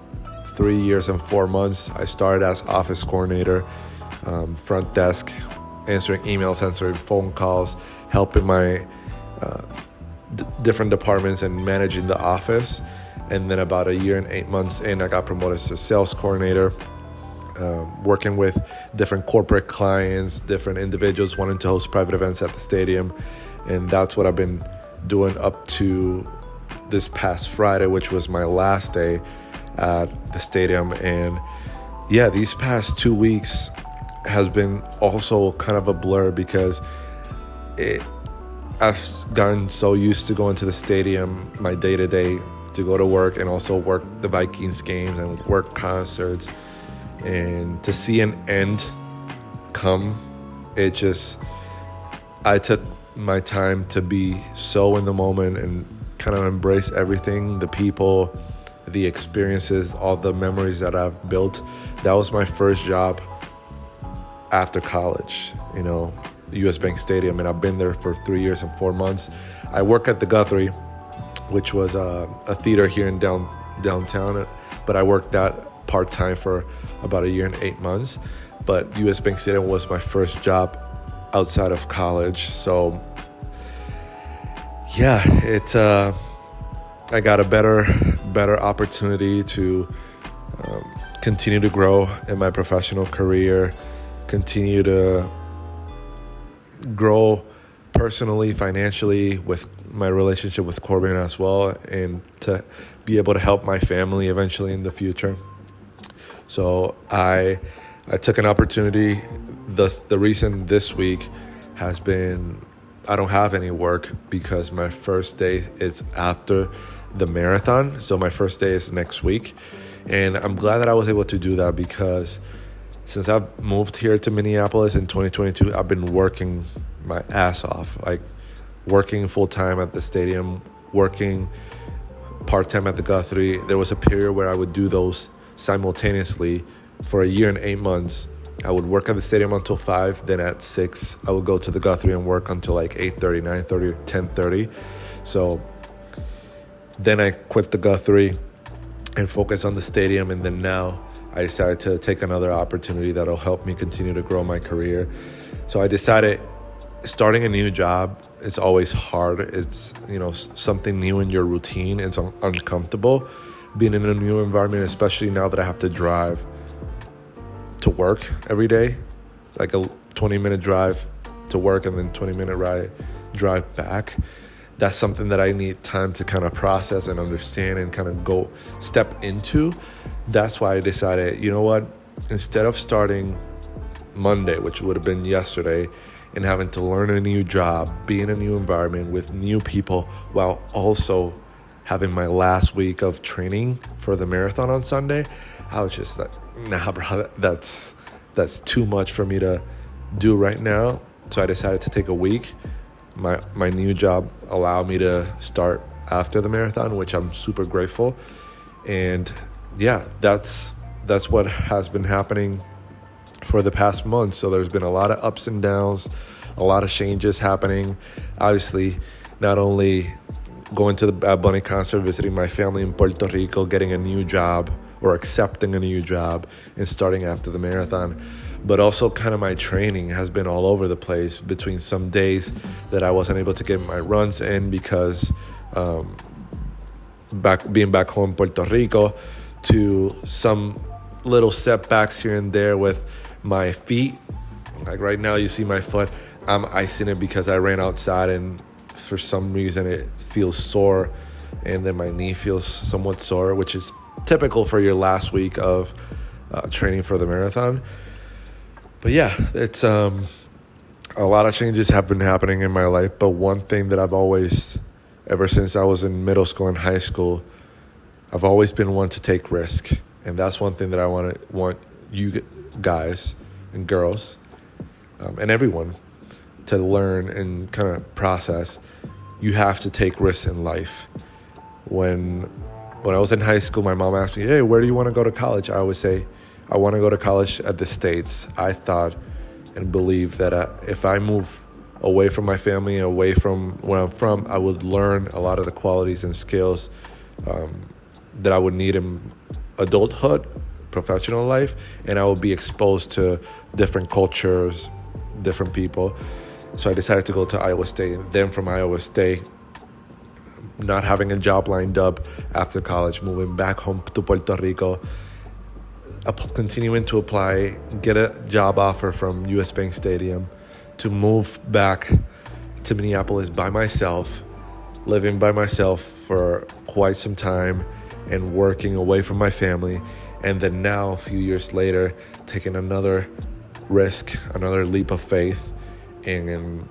3 years and 4 months. I started as office coordinator, front desk, answering emails, answering phone calls, helping my different departments and managing the office. And then about 1 year and 8 months in, I got promoted to sales coordinator, working with different corporate clients, different individuals wanting to host private events at the stadium. And that's what I've been doing up to this past Friday, which was my last day at the stadium. And yeah, these past 2 weeks has been also kind of a blur, because I've gotten so used to going to the stadium, my day-to-day, to go to work and also work the Vikings games and work concerts, and to see an end come, I took my time to be so in the moment and kind of embrace everything, the people, the experiences, all the memories that I've built. That was my first job after college, US Bank Stadium, and I've been there for 3 years and 4 months. I work at the Guthrie, which was a theater here in downtown, but I worked that part-time for about 1 year and 8 months. But US Bank Stadium was my first job outside of college. So yeah, I got a better opportunity to continue to grow in my professional career, continue to grow personally, financially, with my relationship with Corbin as well, and to be able to help my family eventually in the future. So I took an opportunity. The reason this week has been I don't have any work, because my first day is after the marathon. So my first day is next week. And I'm glad that I was able to do that, because since I've moved here to Minneapolis in 2022, I've been working my ass off, like working full-time at the stadium, working part-time at the Guthrie. There was a period where I would do those simultaneously for 1 year and 8 months. I would work at the stadium until 5, then at 6, I would go to the Guthrie and work until like 8:30, 9:30, 10:30. So then I quit the Guthrie and focus on the stadium, and then now I decided to take another opportunity that'll help me continue to grow my career. So I decided starting a new job is always hard. It's, something new in your routine. It's uncomfortable being in a new environment, especially now that I have to drive to work every day, like a 20-minute drive to work and then 20-minute drive back. that's something that I need time to kind of process and understand and kind of go step into. That's why I decided, you know what, instead of starting Monday, which would have been yesterday, and having to learn a new job, be in a new environment with new people, while also having my last week of training for the marathon on Sunday, I was just like, nah, bro, that's too much for me to do right now. So I decided to take a week. My new job allowed me to start after the marathon, which I'm super grateful. And yeah, that's what has been happening for the past month. So there's been a lot of ups and downs, a lot of changes happening. Obviously, not only going to the Bad Bunny concert, visiting my family in Puerto Rico, getting a new job or accepting a new job and starting after the marathon, but also kind of my training has been all over the place between some days that I wasn't able to get my runs in because being back home in Puerto Rico, to some little setbacks here and there with my feet. Like right now, you see my foot, I'm icing it because I ran outside and for some reason it feels sore, and then my knee feels somewhat sore, which is typical for your last week of training for the marathon. But yeah, it's a lot of changes have been happening in my life. But one thing that I've always, ever since I was in middle school and high school, I've always been one to take risk. And that's one thing that I want you guys and girls and everyone to learn and kind of process. You have to take risks in life. When I was in high school, my mom asked me, hey, where do you want to go to college? I always say, I want to go to college at the States. I thought and believed that if I move away from my family, away from where I'm from, I would learn a lot of the qualities and skills that I would need in adulthood, professional life, and I would be exposed to different cultures, different people. So I decided to go to Iowa State. And then from Iowa State, not having a job lined up after college, moving back home to Puerto Rico, continuing to apply, get a job offer from US Bank Stadium, to move back to Minneapolis by myself, living by myself for quite some time and working away from my family. And then now, a few years later, taking another risk, another leap of faith, and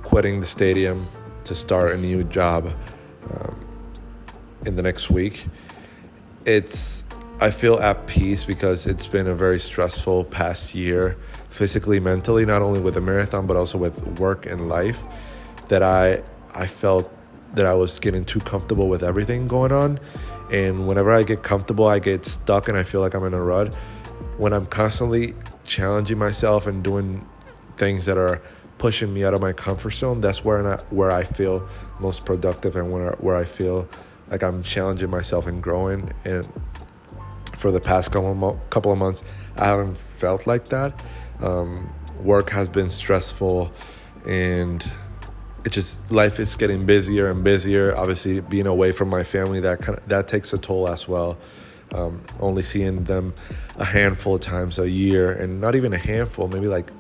quitting the stadium to start a new job in the next week. I feel at peace because it's been a very stressful past year, physically, mentally, not only with the marathon, but also with work and life, that I felt that I was getting too comfortable with everything going on. And whenever I get comfortable, I get stuck and I feel like I'm in a rut. When I'm constantly challenging myself and doing things that are pushing me out of my comfort zone, that's where I feel most productive and where I feel like I'm challenging myself and growing. And for the past couple of months, I haven't felt like that. Work has been stressful, and life is getting busier and busier. Obviously, being away from my family, that takes a toll as well. Only seeing them a handful of times a year, and not even a handful, maybe like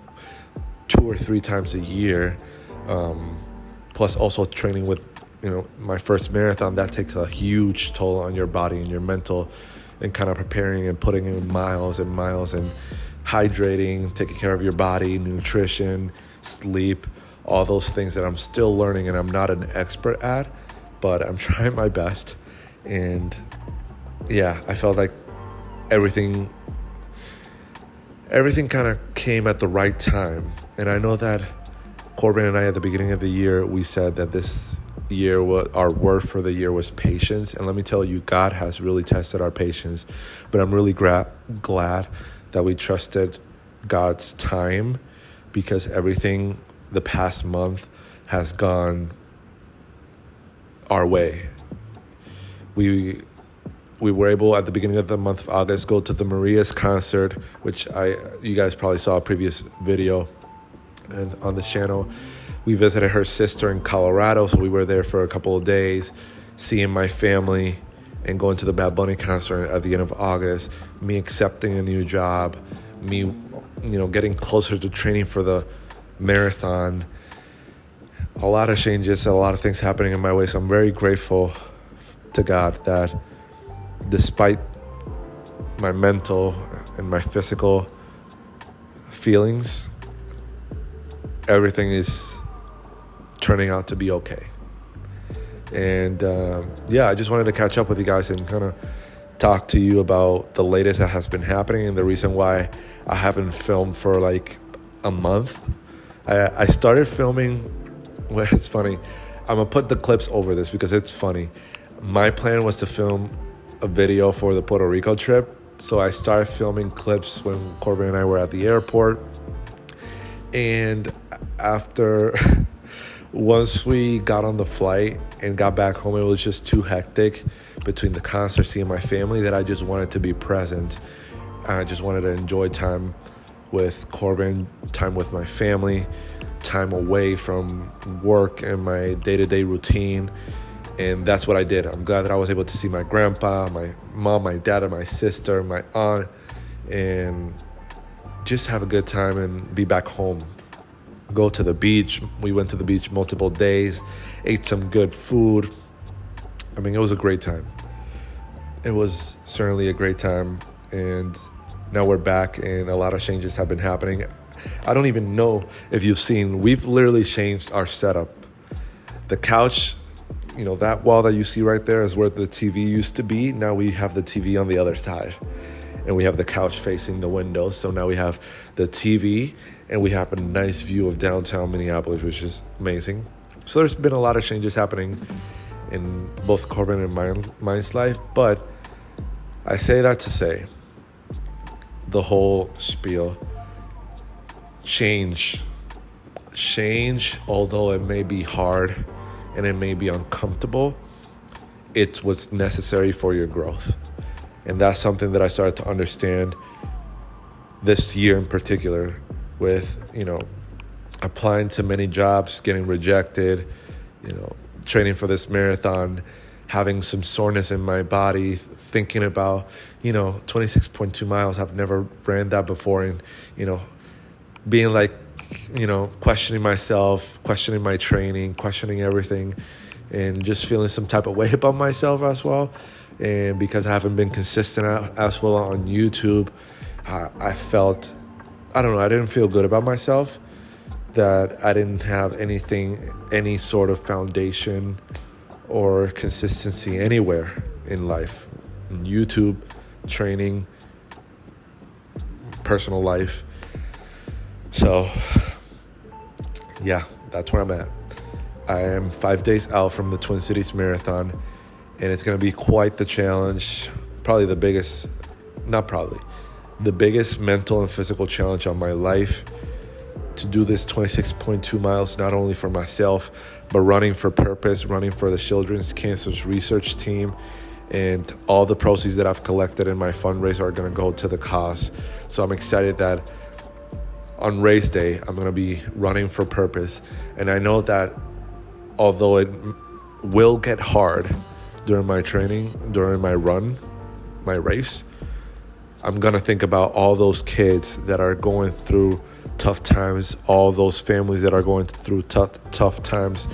2 or 3 times a year. Plus also training with, my first marathon, that takes a huge toll on your body and your mental, and kind of preparing and putting in miles and miles and hydrating, taking care of your body, nutrition, sleep, all those things that I'm still learning and I'm not an expert at, but I'm trying my best. And yeah, I felt like everything kind of came at the right time. And I know that Corbin and I, at the beginning of the year, we said that this year, our word for the year was patience. And let me tell you, God has really tested our patience. But I'm really glad that we trusted God's time, because everything the past month has gone our way. We were able, at the beginning of the month of August, go to the Maria's concert, which you guys probably saw a previous video and on the channel. We visited her sister in Colorado, so we were there for a couple of days, seeing my family, and going to the Bad Bunny concert at the end of August, me accepting a new job, me, getting closer to training for the marathon. a lot of changes, a lot of things happening in my way. So I'm very grateful to God that despite my mental and my physical feelings, everything is turning out to be okay. And I just wanted to catch up with you guys and kind of talk to you about the latest that has been happening and the reason why I haven't filmed for like a month. I started filming. Well, it's funny. I'm going to put the clips over this because it's funny. My plan was to film a video for the Puerto Rico trip. So I started filming clips when Corbin and I were at the airport. And after, once we got on the flight and got back home, it was just too hectic between the concert, seeing my family, that I just wanted to be present. I just wanted to enjoy time with Corbin, time with my family, time away from work and my day-to-day routine. And that's what I did. I'm glad that I was able to see my grandpa, my mom, my dad, and my sister, my aunt, and just have a good time and be back home. Go to the beach. We went to the beach multiple days, ate some good food. I mean, it was a great time. It was certainly a great time. And now we're back and a lot of changes have been happening. I don't even know if you've seen, we've literally changed our setup. The couch, that wall that you see right there is where the TV used to be. Now we have the TV on the other side and we have the couch facing the window. So now we have the TV and we have a nice view of downtown Minneapolis, which is amazing. So there's been a lot of changes happening in both Corbin and mine's life. But I say that to say the whole spiel. Change, although it may be hard and it may be uncomfortable, it's what's necessary for your growth. And that's something that I started to understand this year in particular with, applying to many jobs, getting rejected, training for this marathon, having some soreness in my body, thinking about, 26.2 miles. I've never ran that before. And, being like, questioning myself, questioning my training, questioning everything, and just feeling some type of way about myself as well. And because I haven't been consistent as well on YouTube, I felt, I didn't feel good about myself, that I didn't have any sort of foundation or consistency anywhere in life, in YouTube, training, personal life. So, that's where I'm at. I am 5 days out from the Twin Cities Marathon, and it's going to be quite the challenge. The biggest mental and physical challenge of my life, to do this 26.2 miles, not only for myself, but running for purpose, running for the Children's Cancer Research Team. And all the proceeds that I've collected in my fundraiser are going to go to the cause. So I'm excited that on race day, I'm going to be running for purpose. And I know that although it will get hard during my training, during my run, my race, I'm going to think about all those kids that are going through tough times, all those families that are going through tough times,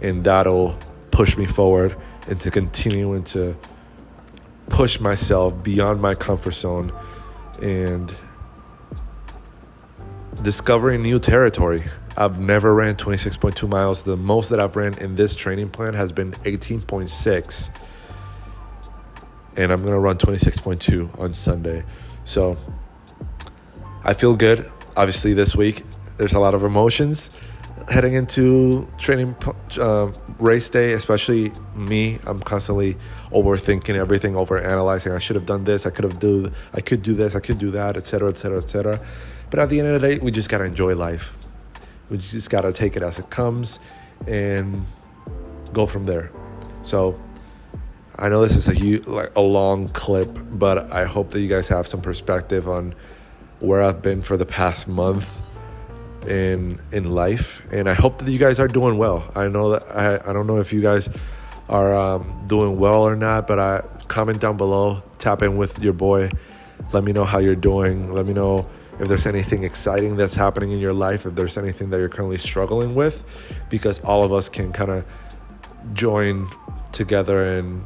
and that'll push me forward into continuing to push myself beyond my comfort zone and discovering new territory. I've never ran 26.2 miles. The most that I've ran in this training plan has been 18.6. And I'm going to run 26.2 on Sunday. So I feel good. Obviously this week, there's a lot of emotions heading into training race day, especially me. I'm constantly overthinking everything, overanalyzing. I should have done this. I could do this. I could do that, et cetera, et cetera, et cetera. But at the end of the day, we just got to enjoy life. We just got to take it as it comes and go from there. So I know this is a long clip, but I hope that you guys have some perspective on where I've been for the past month in life. And I hope that you guys are doing well. I know that I don't know if you guys are doing well or not, but comment down below, tap in with your boy. Let me know how you're doing. Let me know if there's anything exciting that's happening in your life, if there's anything that you're currently struggling with, because all of us can kind of join together and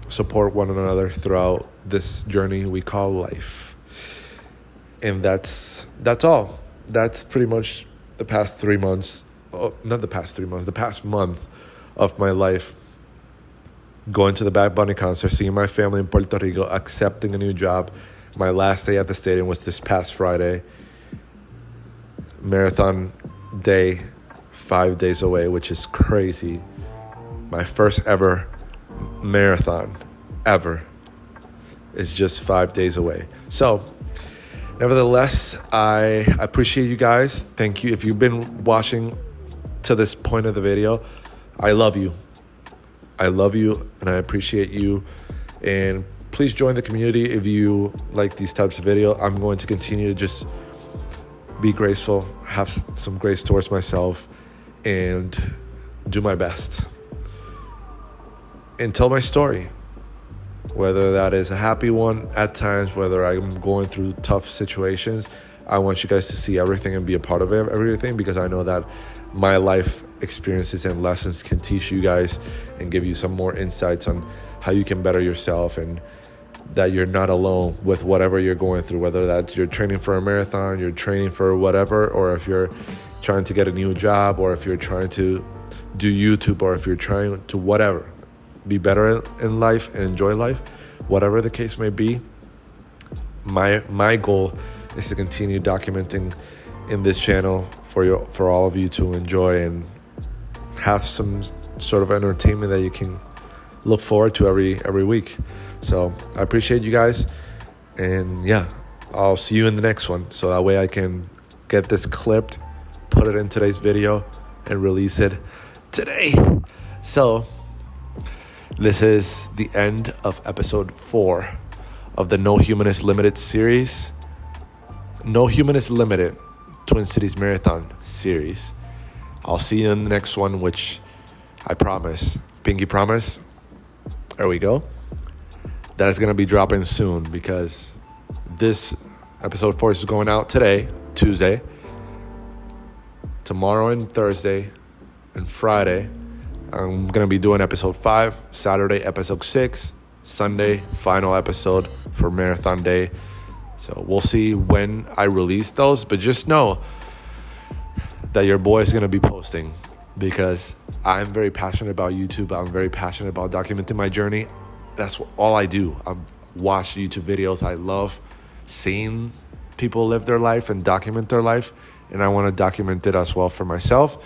support one another throughout this journey we call life. And that's all. That's pretty much the past 3 months. Not the past 3 months, the past month of my life. Going to the Bad Bunny concert, seeing my family in Puerto Rico, accepting a new job. My last day at the stadium was this past Friday. Marathon day, 5 days away, which is crazy. My first ever marathon, ever, is just 5 days away. So, nevertheless, I appreciate you guys. Thank you. If you've been watching to this point of the video, I love you. I love you and I appreciate you. And please join the community if you like these types of video. I'm going to continue to just be graceful, have some grace towards myself, and do my best. And tell my story. Whether that is a happy one at times, whether I'm going through tough situations, I want you guys to see everything and be a part of everything, because I know that my life experiences and lessons can teach you guys and give you some more insights on how you can better yourself, and that you're not alone with whatever you're going through, whether that you're training for a marathon, you're training for whatever, or if you're trying to get a new job, or if you're trying to do YouTube, or if you're trying to whatever, be better in life and enjoy life, whatever the case may be. My goal is to continue documenting in this channel for all of you to enjoy and have some sort of entertainment that you can look forward to every week. So I appreciate you guys, and yeah, I'll see you in the next one, so that way I can get this clipped, put it in today's video, and release it today. So this is the end of episode 4 of the No Humanist Limited series. No Humanist Limited Twin Cities Marathon series. I'll see you in the next one, which I promise, pinky promise, there we go, that is going to be dropping soon, because this episode 4 is going out today, Tuesday, tomorrow and Thursday and Friday. I'm going to be doing episode 5, Saturday episode 6, Sunday final episode for Marathon Day. So we'll see when I release those, but just know that your boy is going to be posting, because I'm very passionate about YouTube. I'm very passionate about documenting my journey. That's all I do. I watch YouTube videos. I love seeing people live their life and document their life, and I want to document it as well for myself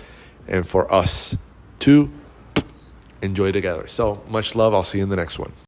and for us to enjoy together. So much love. I'll see you in the next one.